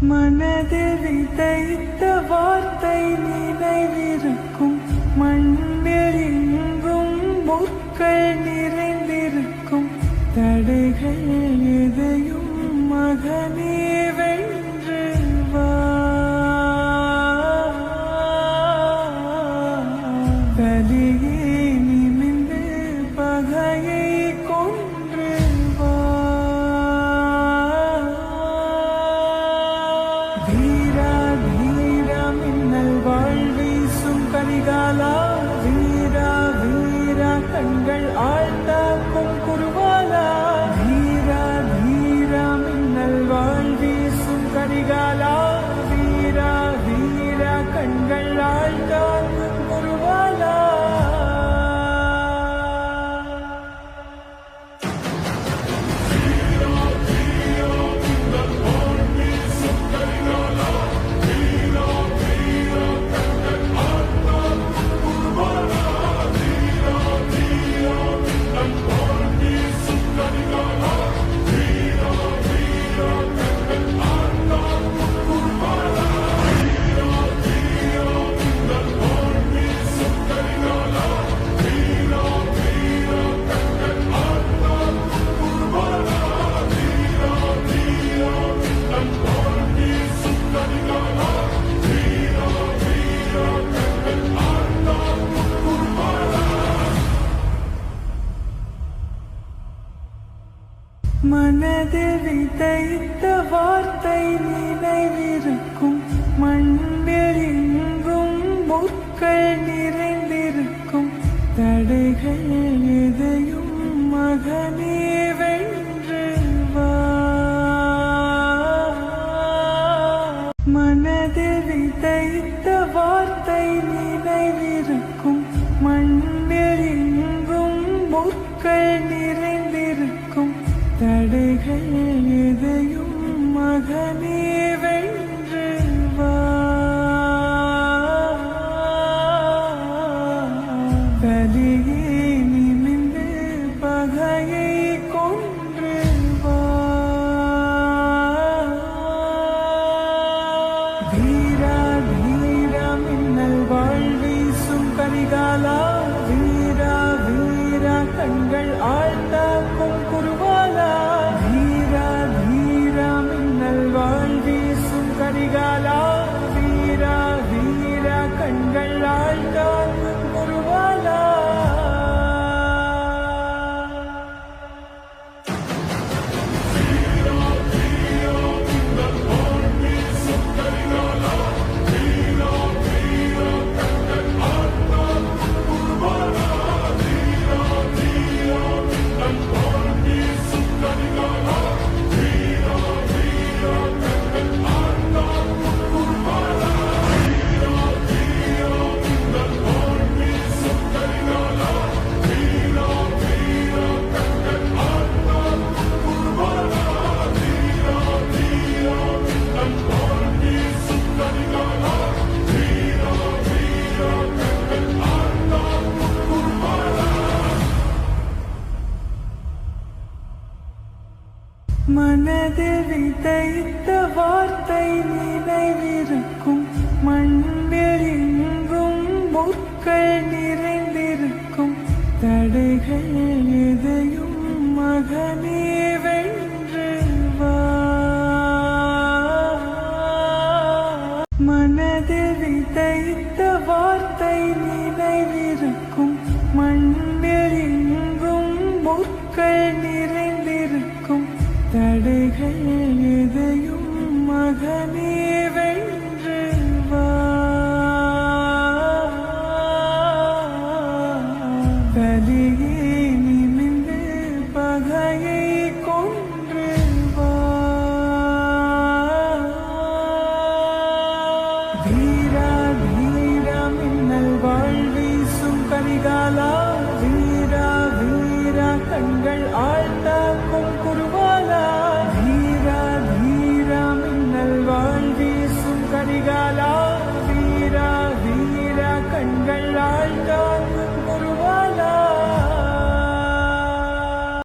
மனதில் விதைத்த வார்த்தை நினைவிருக்கும், மண்ணில் எங்கும் முற்கள் நிறைந்திருக்கும். தடைகள் எதையும் மகனே வென்று வா, கலியே நிமிந்து பகையை கொன்று வா. வீரா வீரா மின்னல் வாழ்வீசும் கரிகாலா, வீரா வீரா கண்கள் ஆழ்ந்தாக்கும் குருவாலா. வீரா வீரா மின்னல் வாழ்வீசும் கரிகாலா, வீரா வீரா கண்கள் ஆழ்ந்தாக்கும் குருவாலா. மனதில் விதைத்த வார்த்தை நினைவிருக்கும், மண்ணில் எங்கும் முற்கள் நிறைந்திருக்கும். தடைகள் எதையும் மகனே வென்று வா. மனதில் விதைத்த வார்த்தை நினைவிருக்கும், மண்ணில் எங்கும் முற்கள் நிறைந்திருக்கும். தடைகள் எதையும் மகனே வென்று வா, கலியே நிமிந்து பகையை கொன்று வா. வீரா வீரா மின்னல் வாழ்வீசும் கரிகாலா, வீரா வீரா கண்கள் ஆழ்ந்தாக்கும் குருவாலா. வீரா வீரா மின்னல் வாழ்வீசும் கரிகாலா, வீரா வீரா கண்கள் ஆழ்ந்தாக்கும் குருவாலா. மனதில் விதைத்த வார்த்தை நினைவிருக்கும், மண்ணில் எங்கும் முற்கள் நிறைந்திருக்கும். தடைகள் எதையும் மகனே வென்று வா. மனதில் விதைத்த வார்த்தை நினைவிருக்கும், மண்ணில் எங்கும் முற்கள் நிறைந்திருக்கும். தடைகள் எதையும் மகனே வென்று வா, கலியே நிமிந்து பகையை கொன்று வா. வீரா வீரா மின்னல் வாழ்வீசும் கரிகாலா,